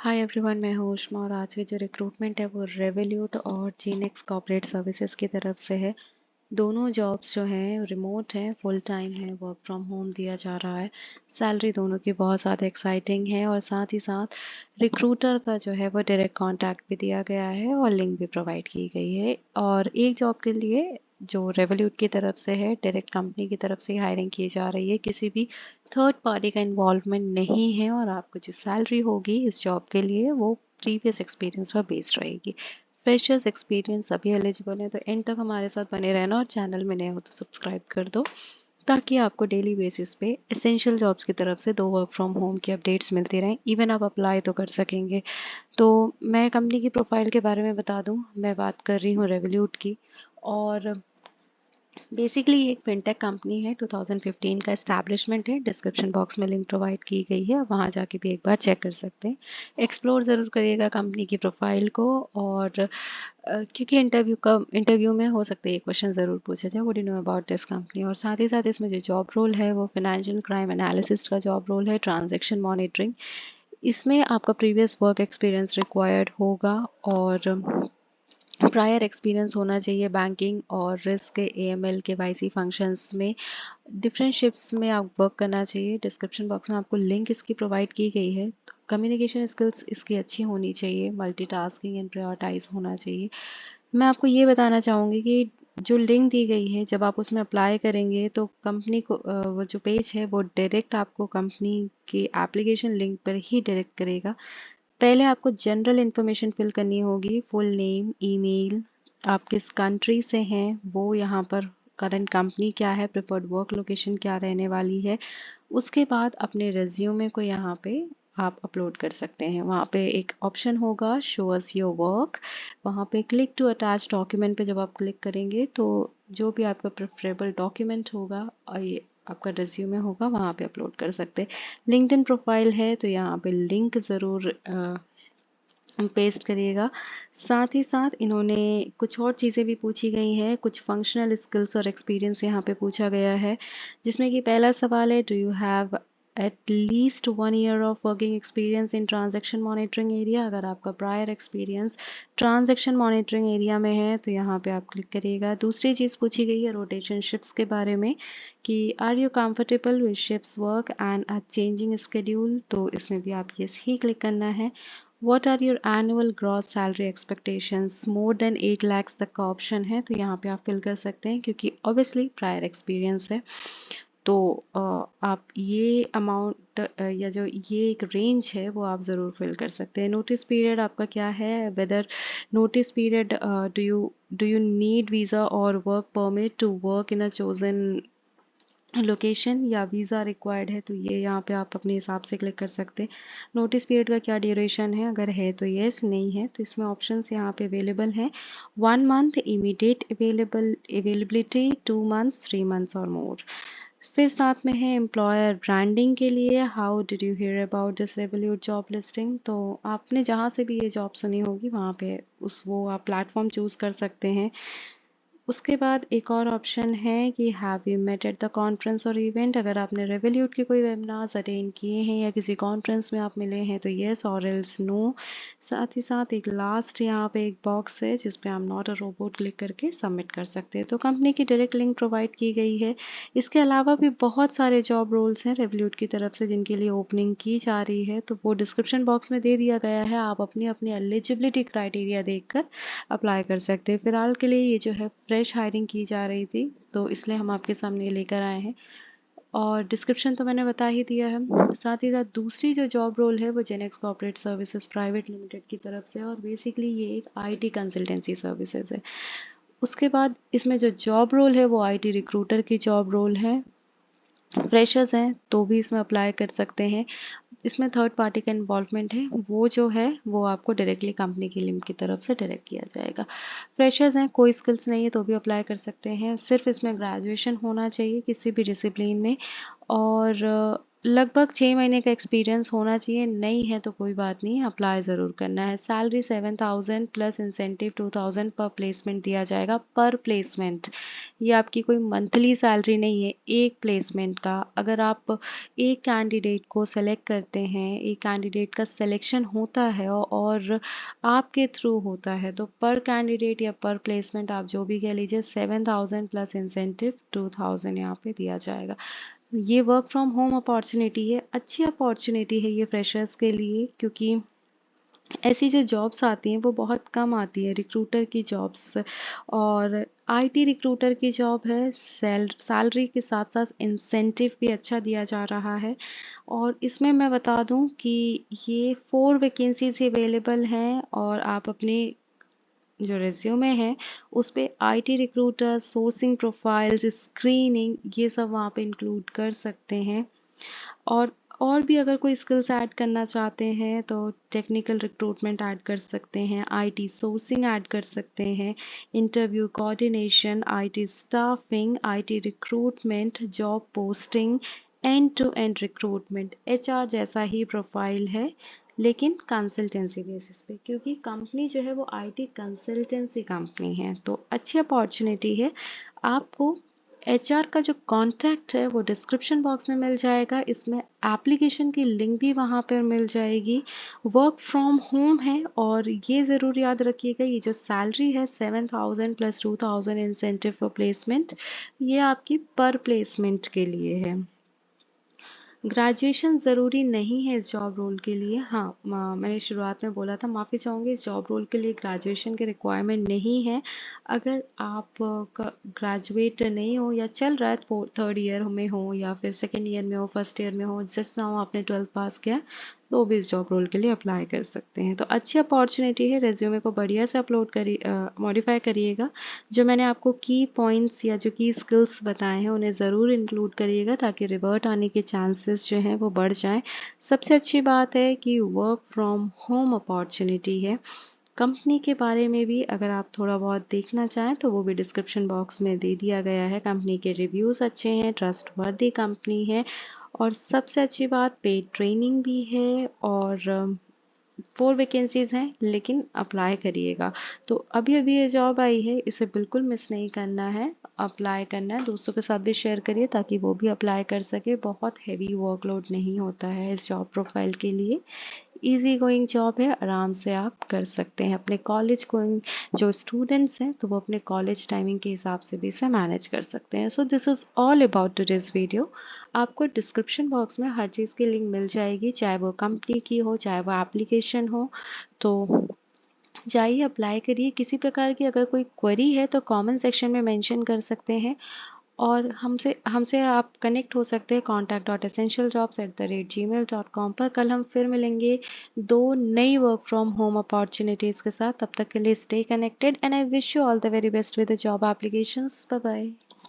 Hi everyone, मैं हूँ उष्मा और आज की जो रिक्रूटमेंट है वो रेवोल्यूट और जीनेक्स कॉर्पोरेट सर्विसेज की तरफ से है। दोनों जॉब्स जो हैं रिमोट हैं, फुल टाइम है, वर्क फ्रॉम होम दिया जा रहा है। सैलरी दोनों की बहुत ज़्यादा एक्साइटिंग है और साथ ही साथ रिक्रूटर का जो है वो डायरेक्ट कांटेक्ट भी दिया गया है और लिंक भी प्रोवाइड की गई है। और एक जॉब के लिए जो रेवोल्यूट की तरफ से है, डायरेक्ट कंपनी की तरफ से हायरिंग की जा रही है, किसी भी थर्ड पार्टी का इन्वॉल्वमेंट नहीं है और आपको जो सैलरी होगी इस जॉब के लिए वो प्रीवियस एक्सपीरियंस पर बेस्ड रहेगी। फ्रेशर्स एक्सपीरियंस सभी एलिजिबल हैं, तो एंड तक हमारे साथ बने रहना और चैनल में नए हो तो सब्सक्राइब कर दो ताकि आपको डेली बेसिस पे एसेंशियल जॉब्स की तरफ से 2 वर्क फ्रॉम होम की अपडेट्स मिलती रहें। इवन आप अप्लाई तो कर सकेंगे। तो मैं कंपनी की प्रोफाइल के बारे में बता दूं, मैं बात कर रही हूँ रेवोल्यूट की। और बेसिकली ये एक फिनटेक कंपनी है, 2015 का एस्टैब्लिशमेंट है। डिस्क्रिप्शन बॉक्स में लिंक प्रोवाइड की गई है, वहाँ जाके भी एक बार चेक कर सकते हैं। एक्सप्लोर ज़रूर करिएगा कंपनी की प्रोफाइल को। और क्योंकि इंटरव्यू में हो सकता है ये क्वेश्चन ज़रूर पूछा जाए, what do you know about this company. और साथ ही साथ इसमें जो जॉब रोल है वो फाइनेंशियल क्राइम एनालिसिस का जॉब रोल है, ट्रांजैक्शन मॉनिटरिंग। इसमें आपका प्रीवियस वर्क एक्सपीरियंस रिक्वायर्ड होगा और प्रायर एक्सपीरियंस होना चाहिए बैंकिंग और रिस्क के AML के वाईसी फंक्शंस में। डिफरेंट शिफ्ट्स में आप वर्क करना चाहिए। डिस्क्रिप्शन बॉक्स में आपको लिंक इसकी प्रोवाइड की गई है। कम्युनिकेशन स्किल्स इसकी अच्छी होनी चाहिए, मल्टीटास्किंग एंड प्रायोरिटाइज होना चाहिए। मैं आपको ये बताना चाहूँगी कि जो लिंक दी गई है जब आप उसमें अप्लाई करेंगे तो कंपनी को वो जो पेज है वो डायरेक्ट आपको कंपनी के एप्लीकेशन लिंक पर ही डायरेक्ट करेगा। पहले आपको जनरल इन्फॉर्मेशन फिल करनी होगी, फुल नेम, ईमेल, आप किस कंट्री से हैं, वो यहाँ पर करंट कंपनी क्या है, प्रेफर्ड वर्क लोकेशन क्या रहने वाली है। उसके बाद अपने रिज्यूमे को यहाँ पे आप अपलोड कर सकते हैं। वहाँ पे एक ऑप्शन होगा शो अस योर वर्क, वहाँ पे क्लिक टू अटैच डॉक्यूमेंट पे जब आप क्लिक करेंगे तो जो भी आपका प्रेफरेबल डॉक्यूमेंट होगा और ये आपका रिज्यूमे होगा वहाँ पे अपलोड कर सकते हैं। लिंक्डइन प्रोफाइल है तो यहाँ पे लिंक ज़रूर पेस्ट करिएगा। साथ ही साथ इन्होंने कुछ और चीज़ें भी पूछी गई हैं, कुछ फंक्शनल स्किल्स और एक्सपीरियंस यहाँ पे पूछा गया है, जिसमें कि पहला सवाल है, do you have at least 1 year of working experience in transaction monitoring area. अगर आपका prior experience transaction monitoring area में है तो यहाँ पे आप क्लिक करिएगा। दूसरी चीज़ पूछी गई है रोटेशन शिफ्ट्स के बारे में कि are you comfortable with shifts work and a changing schedule, तो इसमें भी आप यस ही क्लिक करना है। What are your annual gross salary expectations? More than 8 lakhs तक का ऑप्शन है तो यहाँ पे आप फिल कर सकते हैं क्योंकि ऑब्वियसली प्रायर एक्सपीरियंस है। तो आप ये अमाउंट या जो ये एक रेंज है वो आप ज़रूर फिल कर सकते हैं। नोटिस पीरियड आपका क्या है, whether notice period do you need visa और work permit to work in a chosen location या वीज़ा रिक्वायर्ड है, तो ये यहाँ पे आप अपने हिसाब से क्लिक कर सकते हैं। नोटिस पीरियड का क्या ड्यूरेशन है, अगर है तो येस, नहीं है तो इसमें ऑप्शंस यहाँ पे अवेलेबल हैं। 1 month immediate availability, 2 months, 3 months और मोर। फिर साथ में है एम्प्लॉयर ब्रांडिंग के लिए, how did you here about this revolute job listing. तो आपने जहाँ से भी ये जॉब सुनी होगी वहाँ पे वो आप प्लेटफॉर्म चूज़ कर सकते हैं। उसके बाद एक और ऑप्शन है कि have you met at the conference और इवेंट। अगर आपने रेवोल्यूट के कोई वेबिनार्स अटेंड किए हैं या किसी कॉन्फ्रेंस में आप मिले हैं तो येस और एल्स नो। साथ ही साथ एक लास्ट यहाँ पे एक बॉक्स है जिस पे आप नॉट अ रोबोट क्लिक करके सबमिट कर सकते हैं। तो कंपनी की डायरेक्ट लिंक प्रोवाइड की गई है। इसके अलावा भी बहुत सारे जॉब रोल्स हैं रेवोल्यूट की तरफ से जिनके लिए ओपनिंग की जा रही है, तो वो डिस्क्रिप्शन बॉक्स में दे दिया गया है। आप अपनी अपनी एलिजिबिलिटी क्राइटेरिया देखकर अप्लाई कर सकते हैं। फिलहाल के लिए ये जो है फ्रेश हायरिंग की जा रही थी तो इसलिए हम आपके सामने लेकर आए हैं और डिस्क्रिप्शन तो मैंने बता ही दिया है। साथ ही साथ दूसरी जो जॉब रोल है वो Genex corporate services private limited की तरफ से, और बेसिकली ये एक IT कंसल्टेंसी सर्विसेज है। उसके बाद इसमें जो जॉब रोल है वो IT रिक्रूटर की जॉब रोल है। फ्रेशर्स हैं तो भी इसमें अप्लाई कर सकते हैं। इसमें थर्ड पार्टी का इन्वॉल्वमेंट है, वो जो है वो आपको डायरेक्टली कंपनी की लिंक की तरफ से डायरेक्ट किया जाएगा। फ्रेशर्स हैं, कोई स्किल्स नहीं है तो भी अप्लाई कर सकते हैं। सिर्फ इसमें ग्रेजुएशन होना चाहिए किसी भी डिसिप्लिन में। और लगभग 6 महीने का एक्सपीरियंस होना चाहिए, नहीं है तो कोई बात नहीं, अप्लाई ज़रूर करना है। सैलरी 7,000 प्लस इंसेंटिव 2,000 पर प्लेसमेंट दिया जाएगा, पर प्लेसमेंट। ये आपकी कोई मंथली सैलरी नहीं है, एक प्लेसमेंट का। अगर आप एक कैंडिडेट को सेलेक्ट करते हैं, एक कैंडिडेट का सिलेक्शन होता है और आपके थ्रू होता है, तो पर कैंडिडेट या पर प्लेसमेंट आप जो भी कह लीजिए, 7,000 प्लस इंसेंटिव 2,000 यहाँ पे दिया जाएगा। ये वर्क फ्रॉम होम अपॉर्चुनिटी है, अच्छी अपॉर्चुनिटी है ये फ्रेशर्स के लिए, क्योंकि ऐसी जो जॉब्स आती हैं वो बहुत कम आती है, रिक्रूटर की जॉब्स। और आईटी रिक्रूटर की जॉब है, सैलरी के साथ साथ इंसेंटिव भी अच्छा दिया जा रहा है। और इसमें मैं बता दूं कि ये 4 वैकेंसीज अवेलेबल हैं, और आप अपने जो रिज्यूमे है उस पे IT recruiter, sourcing profiles, screening, ये सब वहाँ पे इंक्लूड कर सकते हैं। और और भी अगर कोई स्किल्स ऐड करना चाहते हैं तो टेक्निकल रिक्रूटमेंट ऐड कर सकते हैं, आईटी सोर्सिंग ऐड कर सकते हैं, interview coordination, IT staffing, IT recruitment, job posting, end to end recruitment. HR जैसा ही प्रोफाइल है, लेकिन कंसल्टेंसी बेसिस पे, क्योंकि कंपनी जो है वो आईटी कंसल्टेंसी कंपनी है, तो अच्छी अपॉर्चुनिटी है आपको। एचआर का जो कॉन्टैक्ट है वो डिस्क्रिप्शन बॉक्स में मिल जाएगा, इसमें एप्लीकेशन की लिंक भी वहाँ पर मिल जाएगी। वर्क फ्रॉम होम है, और ये ज़रूर याद रखिएगा, ये जो सैलरी है 7,000 प्लस 2,000 इंसेंटिव फॉर प्लेसमेंट, ये आपकी पर प्लेसमेंट के लिए है। ग्रेजुएशन ज़रूरी नहीं है इस जॉब रोल के लिए। हाँ, मैंने शुरुआत में बोला था, माफ़ी चाहूँगी, इस जॉब रोल के लिए ग्रेजुएशन के रिक्वायरमेंट नहीं है। अगर आप ग्रेजुएट नहीं हो, या चल रहा है थर्ड ईयर में हो, या फिर सेकेंड ईयर में हो, फर्स्ट ईयर में हो, जस्ट नाउ आपने 12th पास किया, तो भी इस जॉब रोल के लिए अप्लाई कर सकते हैं। तो अच्छी अपॉर्चुनिटी है, रेज्यूमे को बढ़िया से अपलोड करिए, मॉडिफाई करिएगा। जो मैंने आपको की पॉइंट्स या जो की स्किल्स बताए हैं उन्हें ज़रूर इंक्लूड करिएगा, ताकि रिवर्ट आने के चांसेस जो हैं वो बढ़ जाएं। सबसे अच्छी बात है कि वर्क फ्रॉम होम अपॉर्चुनिटी है। कंपनी के बारे में भी अगर आप थोड़ा बहुत देखना चाहें तो वो भी डिस्क्रिप्शन बॉक्स में दे दिया गया है। कंपनी के रिव्यूज़ अच्छे हैं, ट्रस्टवर्दी कंपनी है, और सबसे अच्छी बात, पेड ट्रेनिंग भी है, और 4 वैकेंसीज़ हैं, लेकिन अप्लाई करिएगा। तो अभी-अभी ये जॉब आई है, इसे बिल्कुल मिस नहीं करना है, अप्लाई करना है। दोस्तों के साथ भी शेयर करिए ताकि वो भी अप्लाई कर सके। बहुत हेवी वर्कलोड नहीं होता है इस जॉब प्रोफाइल के लिए। ईज़ी गोइंग जॉब है, आराम से आप कर सकते हैं। अपने कॉलेज गोइंग जो स्टूडेंट्स हैं तो वो अपने कॉलेज टाइमिंग के हिसाब से भी इसे मैनेज कर सकते हैं। So this is all about today's video. आपको डिस्क्रिप्शन बॉक्स में हर चीज़ की लिंक मिल जाएगी, चाहे वो कंपनी की हो, चाहे वो एप्लीकेशन हो। तो जाइए, अप्लाई करिए। किसी प्रकार की अगर कोई क्वेरी है तो कमेंट सेक्शन में मेंशन कर सकते हैं, और हमसे हमसे आप कनेक्ट हो सकते हैं contact.essentialjobs@gmail.com पर। कल हम फिर मिलेंगे 2 नई वर्क फ्रॉम होम अपॉर्चुनिटीज़ के साथ। तब तक के लिए stay connected, and I wish you all the very best with the job applications. Bye bye.